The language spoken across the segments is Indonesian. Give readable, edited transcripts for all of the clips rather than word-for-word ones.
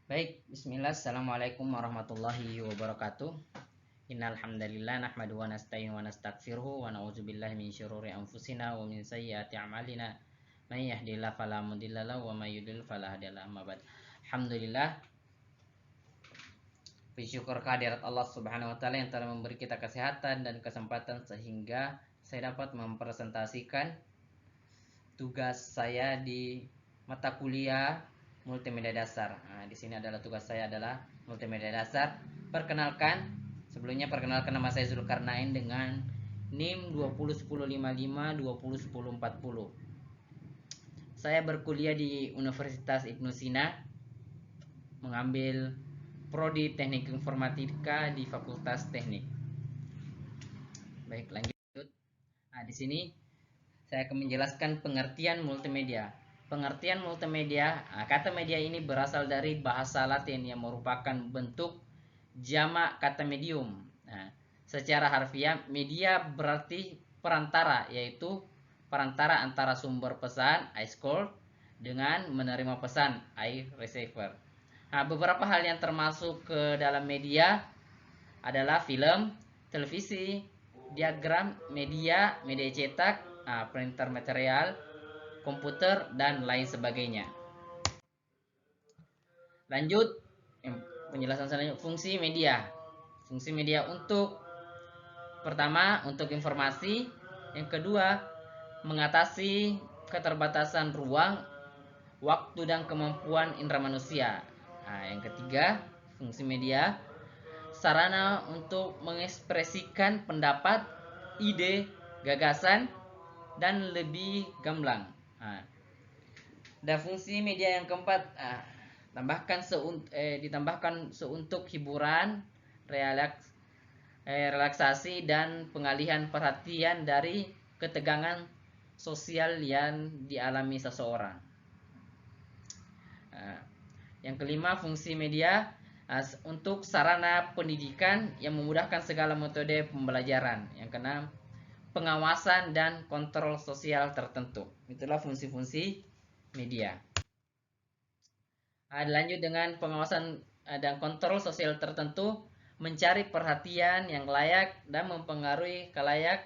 Baik, bismillah, assalamualaikum warahmatullahi wabarakatuh. Innal hamdalillah nahmaduhu wa nasta'inu wa nastaghfiruhu wa na'udzubillahi min syururi anfusina wa min sayyiati a'malina. May yahdihillahu fala mudilla lahu wa may yudlil fala hadiya lahu. Amma ba'd. Alhamdulillah, bersyukur kehadirat Allah Subhanahu wa taala yang telah memberi kita kesehatan dan kesempatan sehingga saya dapat mempresentasikan tugas saya di mata kuliah multimedia dasar. Nah, di sini adalah tugas saya adalah multimedia dasar. Perkenalkan nama saya Zulkarnain dengan NIM 201055 201040. Saya berkuliah di Universitas Ibnu Sina, mengambil prodi Teknik Informatika di Fakultas Teknik. Baik, lanjut. Nah, di sini saya akan menjelaskan pengertian multimedia. Pengertian multimedia, kata media ini berasal dari bahasa Latin yang merupakan bentuk jamak kata medium. Nah, secara harfiah, media berarti perantara, yaitu perantara antara sumber pesan, I scroll, dengan menerima pesan, I receiver. Nah, beberapa hal yang termasuk ke dalam media adalah film, televisi, diagram, media cetak, printer material, komputer, dan lain sebagainya. Lanjut, penjelasan selanjutnya, fungsi media. Fungsi media pertama, untuk informasi. Yang kedua, mengatasi keterbatasan ruang, waktu, dan kemampuan indera manusia. Yang ketiga, fungsi media, sarana untuk mengekspresikan pendapat, ide, gagasan, dan lebih gamblang. Dan fungsi media yang keempat, ditambahkan seuntuk hiburan, relaksasi, dan pengalihan perhatian dari ketegangan sosial yang dialami seseorang. Yang kelima, fungsi media untuk sarana pendidikan yang memudahkan segala metode pembelajaran. Yang keenam, pengawasan dan kontrol sosial tertentu. Itulah fungsi-fungsi media. Lanjut dengan pengawasan dan kontrol sosial tertentu, mencari perhatian yang layak dan mempengaruhi kalayak.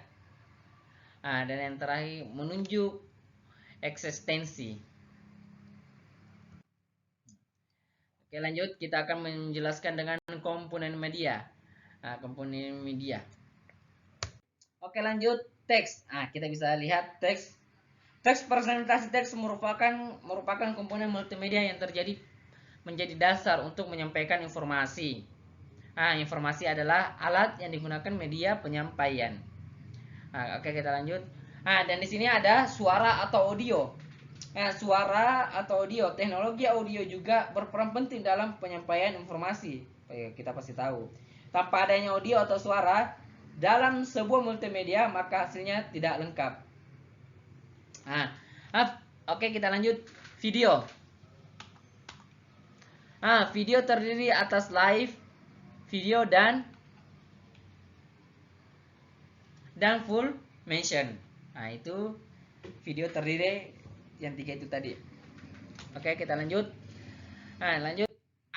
Dan yang terakhir, menunjuk eksistensi. Oke, lanjut, kita akan menjelaskan dengan komponen media. Komponen media. Oke, lanjut, teks. Kita bisa lihat teks. Teks, presentasi teks merupakan komponen multimedia yang menjadi dasar untuk menyampaikan informasi. Informasi adalah alat yang digunakan media penyampaian. Oke, kita lanjut. Dan di sini ada suara atau audio. Suara atau audio, teknologi audio juga berperan penting dalam penyampaian informasi. Kita pasti tahu. Tanpa adanya audio atau suara dalam sebuah multimedia, maka hasilnya tidak lengkap. Oke, kita lanjut. Video. Video terdiri atas live video dan full motion. Itu video terdiri yang 3 itu tadi. Oke, kita lanjut. Lanjut,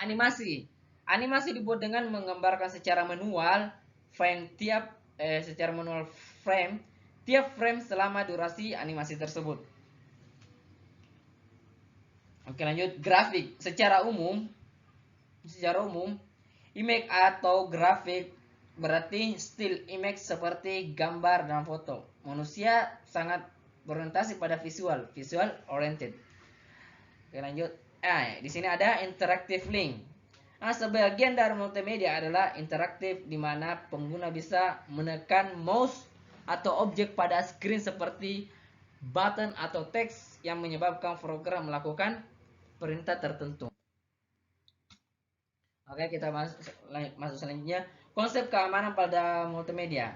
animasi. Animasi dibuat dengan menggambarkan secara manual tiap frame selama durasi animasi tersebut. Oke, lanjut, grafik. Secara umum, image atau grafik berarti still image seperti gambar dan foto. Manusia sangat berorientasi pada visual oriented. Oke, lanjut. Di sini ada interactive link. Sebagian dari multimedia adalah interaktif, di mana pengguna bisa menekan mouse atau objek pada screen seperti button atau teks yang menyebabkan program melakukan perintah tertentu. Oke, kita masuk selanjutnya. Konsep keamanan pada multimedia.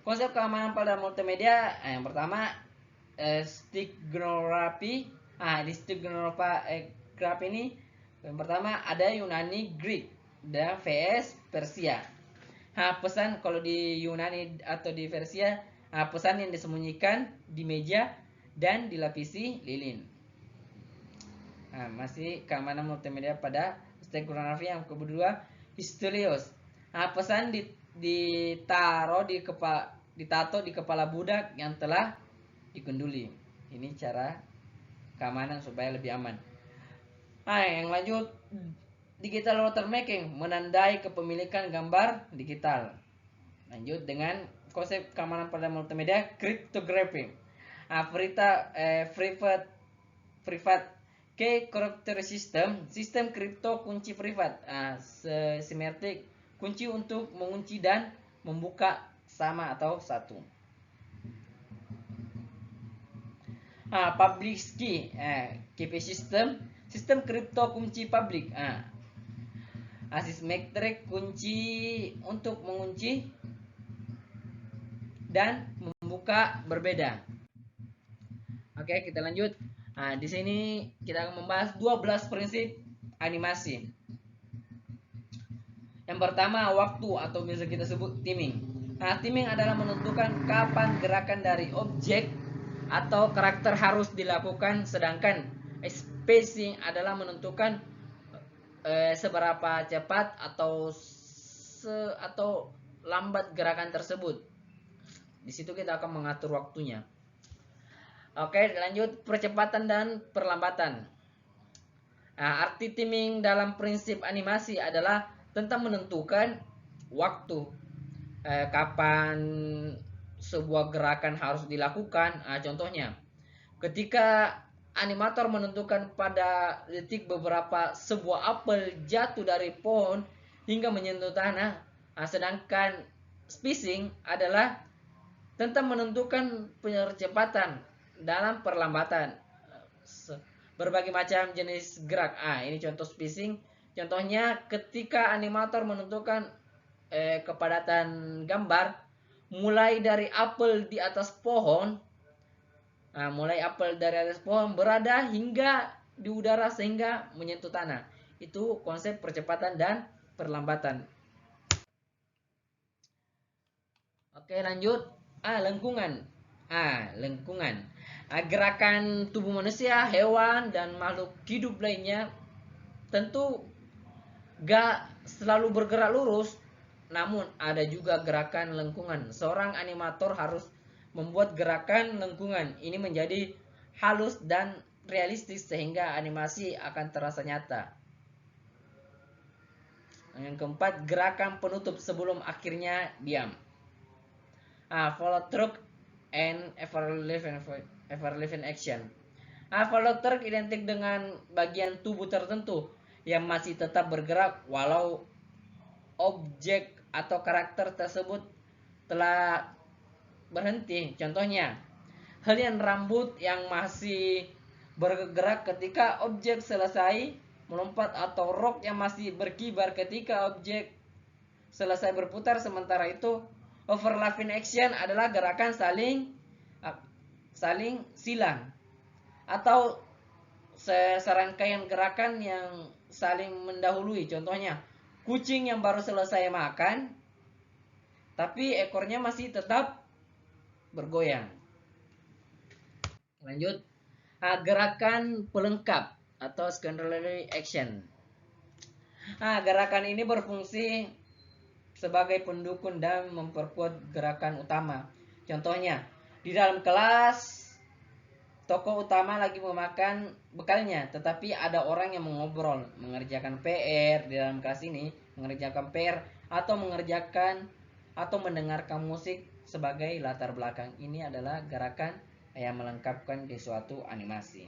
Konsep keamanan pada multimedia, yang pertama, stignografi. Di stignografi ini, yang pertama ada Yunani, Greek, dan VS Persia. Pesan kalau di Yunani atau di Persia, pesan yang disembunyikan di meja dan dilapisi lilin. Nah, masih keamanan multimedia pada steganography. Yang kedua, histolios. Nah, pesan ditaruh ditato di kepala budak yang telah dikunduli. Ini cara keamanan supaya lebih aman. Nah, yang lanjut, digital watermarking, menandai kepemilikan gambar digital. Lanjut dengan konsep keamanan pada multimedia, cryptography. Nah, private key character system, sistem kripto kunci privat. Nah, simetrik, kunci untuk mengunci dan membuka sama atau satu. Nah, public key, KP system, sistem kripto kunci publik. Asymmetric, kunci untuk mengunci dan membuka berbeda. Oke, kita lanjut. Nah, di sini kita akan membahas 12 prinsip animasi. Yang pertama, waktu atau bisa kita sebut timing. Nah, timing adalah menentukan kapan gerakan dari objek atau karakter harus dilakukan, sedangkan spacing adalah menentukan seberapa cepat atau lambat gerakan tersebut. Di situ kita akan mengatur waktunya. Oke, lanjut, percepatan dan perlambatan. Nah, arti timing dalam prinsip animasi adalah tentang menentukan waktu, kapan sebuah gerakan harus dilakukan. Contohnya, ketika animator menentukan pada detik beberapa sebuah apel jatuh dari pohon hingga menyentuh tanah. Sedangkan spacing adalah tentang menentukan percepatan dalam perlambatan berbagai macam jenis gerak. Ini contoh spacing. Contohnya ketika animator menentukan kepadatan gambar mulai dari apel di atas pohon, berada hingga di udara sehingga menyentuh tanah. Itu konsep percepatan dan perlambatan. Oke, lanjut. Lengkungan. Lengkungan. Gerakan tubuh manusia, hewan, dan makhluk hidup lainnya tentu gak selalu bergerak lurus, namun ada juga gerakan lengkungan. Seorang animator harus membuat gerakan lengkungan ini menjadi halus dan realistis sehingga animasi akan terasa nyata. Yang keempat, gerakan penutup sebelum akhirnya diam. Follow through and ever-living action. Follow through identik dengan bagian tubuh tertentu yang masih tetap bergerak walau objek atau karakter tersebut telah berhenti. Contohnya, helaian rambut yang masih bergerak ketika objek selesai melompat, atau rok yang masih berkibar ketika objek selesai berputar. Sementara itu, overlapping action adalah gerakan saling silang atau serangkaian gerakan yang saling mendahului. Contohnya, kucing yang baru selesai makan tapi ekornya masih tetap bergoyang. Lanjut, gerakan pelengkap atau secondary action. Gerakan ini berfungsi sebagai pendukung dan memperkuat gerakan utama. Contohnya, di dalam kelas tokoh utama lagi memakan bekalnya, tetapi ada orang yang mengobrol, mengerjakan PR di dalam kelas ini, mengerjakan PR atau mendengarkan musik sebagai latar belakang. Ini adalah gerakan yang melengkapkan di suatu animasi.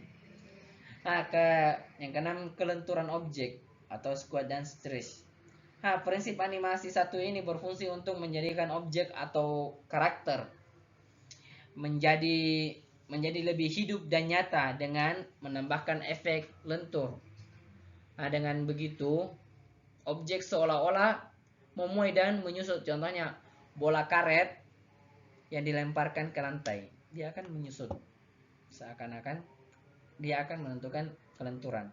Yang keenam, kelenturan objek atau squat dan stretch. Prinsip animasi satu ini berfungsi untuk menjadikan objek atau karakter menjadi lebih hidup dan nyata dengan menambahkan efek lentur. Dengan begitu, objek seolah-olah memuai dan menyusut. Contohnya, bola karet yang dilemparkan ke lantai, dia akan menyusut, seakan-akan dia akan menentukan kelenturan.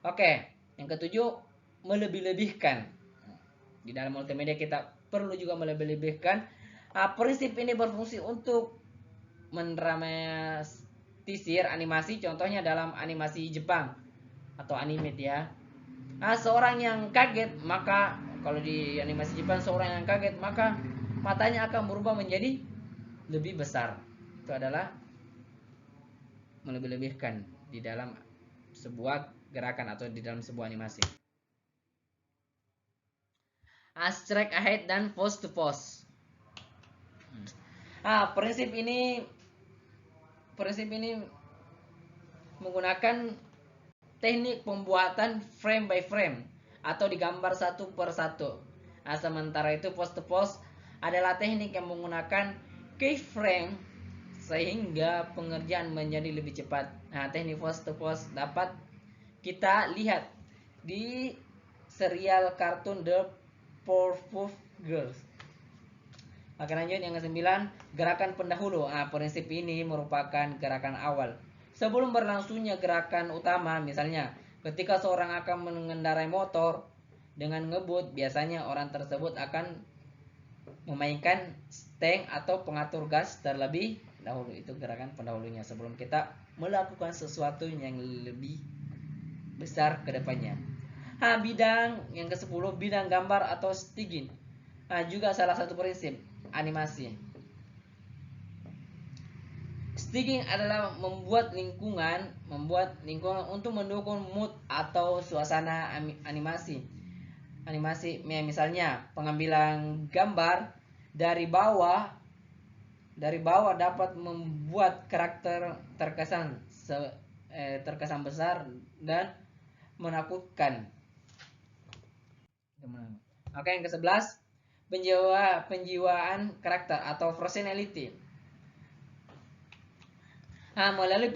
Oke, yang ketujuh, melebih-lebihkan. Di dalam multimedia kita perlu juga melebih-lebihkan. Prinsip ini berfungsi untuk mendramatisir animasi. Contohnya dalam animasi Jepang, atau animate ya. Seorang yang kaget, maka kalau di animasi Jepang seorang yang kaget maka matanya akan berubah menjadi lebih besar. Itu adalah melebih-lebihkan di dalam sebuah gerakan atau di dalam sebuah animasi. Strike ahead dan pose to pose. Prinsip ini menggunakan teknik pembuatan frame by frame atau digambar satu per satu. Sementara itu pose to pose adalah teknik yang menggunakan keyframe sehingga pengerjaan menjadi lebih cepat. Teknik pose to pose dapat kita lihat di serial kartun The Powerpuff Girls. Oke, lanjut yang ke-9, gerakan pendahulu. Prinsip ini merupakan gerakan awal sebelum berlangsungnya gerakan utama. Misalnya, ketika seorang akan mengendarai motor dengan ngebut, biasanya orang tersebut akan memainkan stang atau pengatur gas terlebih dahulu. Itu gerakan pendahulunya sebelum kita melakukan sesuatu yang lebih besar ke depannya. Bidang yang ke-10, bidang gambar atau staging. Juga salah satu prinsip animasi. Staging adalah membuat lingkungan untuk mendukung mood atau suasana animasi. Misalnya pengambilan gambar dari bawah dapat membuat karakter terkesan besar dan menakutkan. Oke, yang ke-11, penjiwaan karakter atau personality. Melalui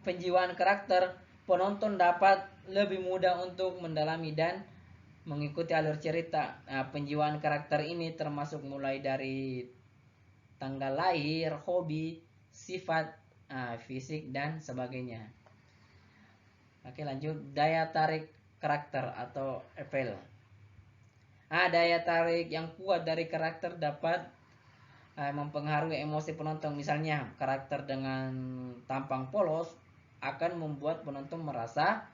penjiwaan karakter, penonton dapat lebih mudah untuk mendalami dan mengikuti alur cerita. Penjiwaan karakter ini termasuk mulai dari tanggal lahir, hobi, sifat, fisik dan sebagainya. Oke, lanjut, daya tarik karakter atau appeal. Daya tarik yang kuat dari karakter dapat mempengaruhi emosi penonton. Misalnya, karakter dengan tampang polos akan membuat penonton merasa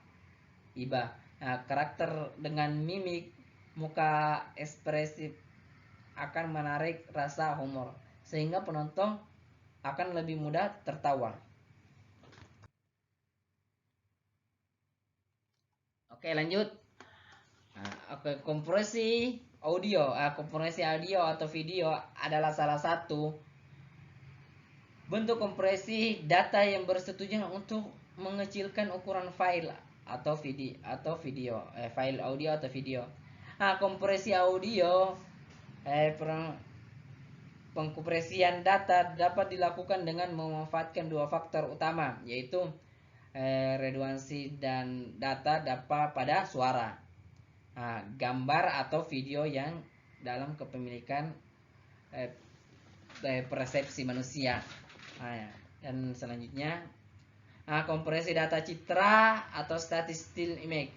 iba. Karakter dengan mimik muka ekspresif akan menarik rasa humor, sehingga penonton akan lebih mudah tertawa. Oke, lanjut. Kompresi audio. Kompresi audio atau video adalah salah satu bentuk kompresi data yang bersetujuan untuk mengecilkan ukuran file atau video, file audio atau video. Kompresi audio, pengkompresian data dapat dilakukan dengan memanfaatkan dua faktor utama, yaitu redundansi dan data dapat pada suara, gambar atau video yang dalam kepemilikan persepsi manusia. Dan selanjutnya, kompresi data citra atau static still image.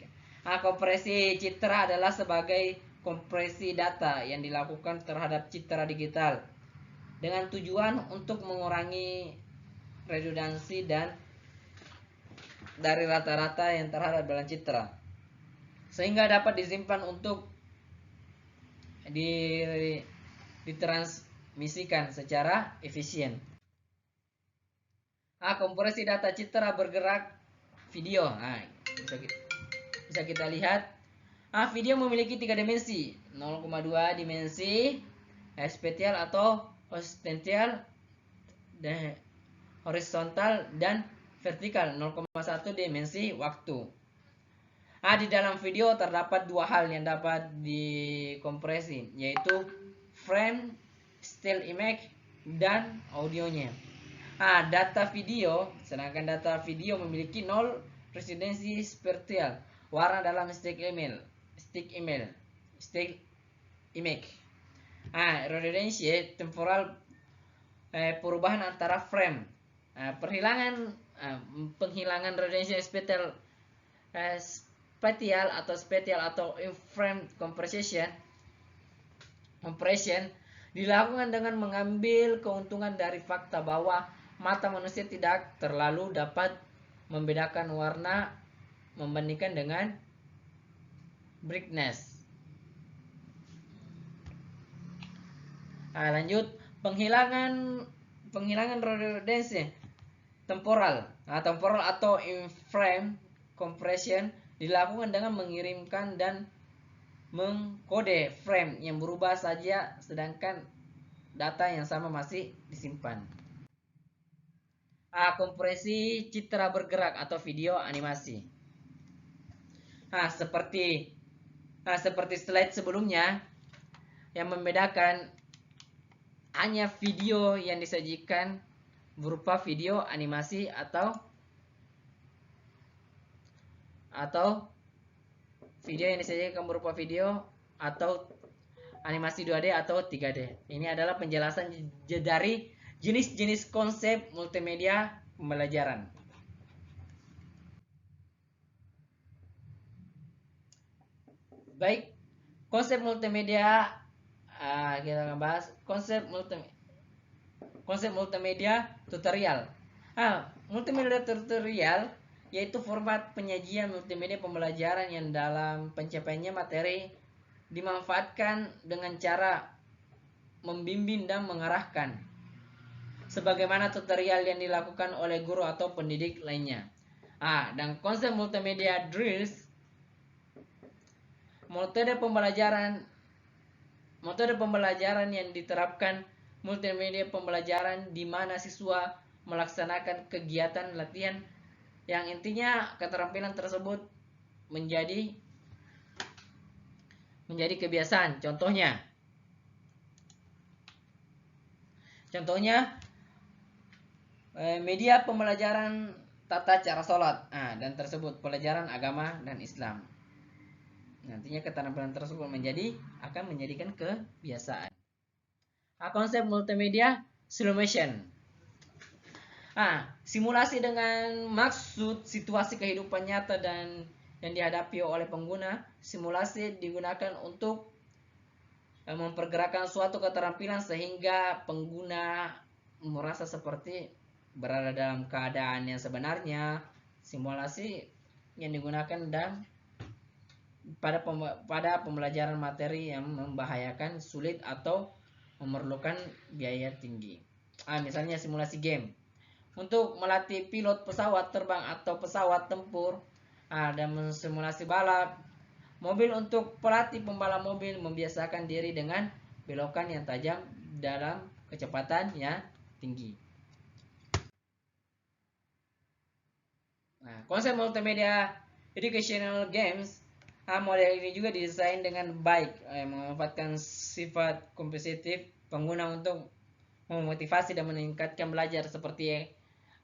Kompresi citra adalah sebagai kompresi data yang dilakukan terhadap citra digital dengan tujuan untuk mengurangi redundansi dan dari rata-rata yang terhadap dalam citra, sehingga dapat disimpan untuk ditransmisikan secara efisien. Kompresi data citra bergerak video. Bisa kita lihat. Video memiliki 3 dimensi, 0,2 dimensi spatial atau horizontal dan vertikal, 0,1 dimensi waktu. Di dalam video terdapat dua hal yang dapat dikompresi, yaitu frame, still image, dan audionya. Data video, sedangkan data video memiliki 0 residensi spatial, warna dalam stick image. Redundancy temporal, perubahan antara frame. Penghilangan redundancy spatial atau frame compression dilakukan dengan mengambil keuntungan dari fakta bahwa mata manusia tidak terlalu dapat membedakan warna membandingkan dengan brightness. Nah, lanjut penghilangan redundancy temporal. Nah, temporal atau in-frame compression dilakukan dengan mengirimkan dan mengkode frame yang berubah saja sedangkan data yang sama masih disimpan. Kompresi citra bergerak atau video animasi. Seperti slide sebelumnya, yang membedakan hanya video yang disajikan berupa video animasi atau video yang disajikan berupa video atau animasi 2D atau 3D. Ini adalah penjelasan dari jenis-jenis konsep multimedia pembelajaran. Baik, konsep multimedia kita akan bahas konsep multimedia tutorial. Multimedia tutorial yaitu format penyajian multimedia pembelajaran yang dalam pencapaiannya materi dimanfaatkan dengan cara membimbing dan mengarahkan, sebagaimana tutorial yang dilakukan oleh guru atau pendidik lainnya. Dan konsep multimedia drills, metode pembelajaran yang diterapkan multimedia pembelajaran di mana siswa melaksanakan kegiatan latihan yang intinya keterampilan tersebut menjadi kebiasaan. Contohnya media pembelajaran tata cara sholat dan tersebut pelajaran agama dan Islam. Nantinya keterampilan tersebut akan menjadikan kebiasaan. Konsep multimedia simulation. Simulasi dengan maksud situasi kehidupan nyata dan yang dihadapi oleh pengguna. Simulasi digunakan untuk mempergerakkan suatu keterampilan sehingga pengguna merasa seperti berada dalam keadaan yang sebenarnya. Simulasi yang digunakan pada pembelajaran materi yang membahayakan, sulit atau memerlukan biaya tinggi. Misalnya simulasi game untuk melatih pilot pesawat terbang atau pesawat tempur, dan simulasi balap mobil untuk pelatih pembalap mobil membiasakan diri dengan belokan yang tajam dalam kecepatan yang tinggi. Konsep multimedia educational games, model ini juga didesain dengan baik, memanfaatkan sifat kompetitif pengguna untuk memotivasi dan meningkatkan belajar seperti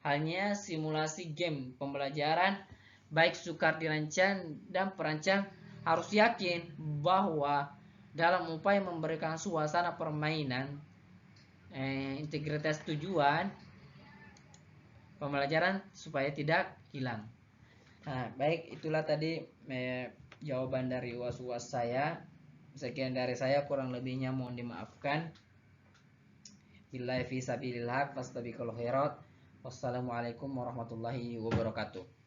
halnya simulasi game pembelajaran. Baik sukar dirancang dan perancang harus yakin bahwa dalam upaya memberikan suasana permainan, integritas tujuan pembelajaran supaya tidak hilang. Baik, itulah tadi jawaban dari uas-uas saya. Sekian dari saya, kurang lebihnya mohon dimaafkan. Billahi fi sabilillah fastabiqul khairat. Wassalamualaikum warahmatullahi wabarakatuh.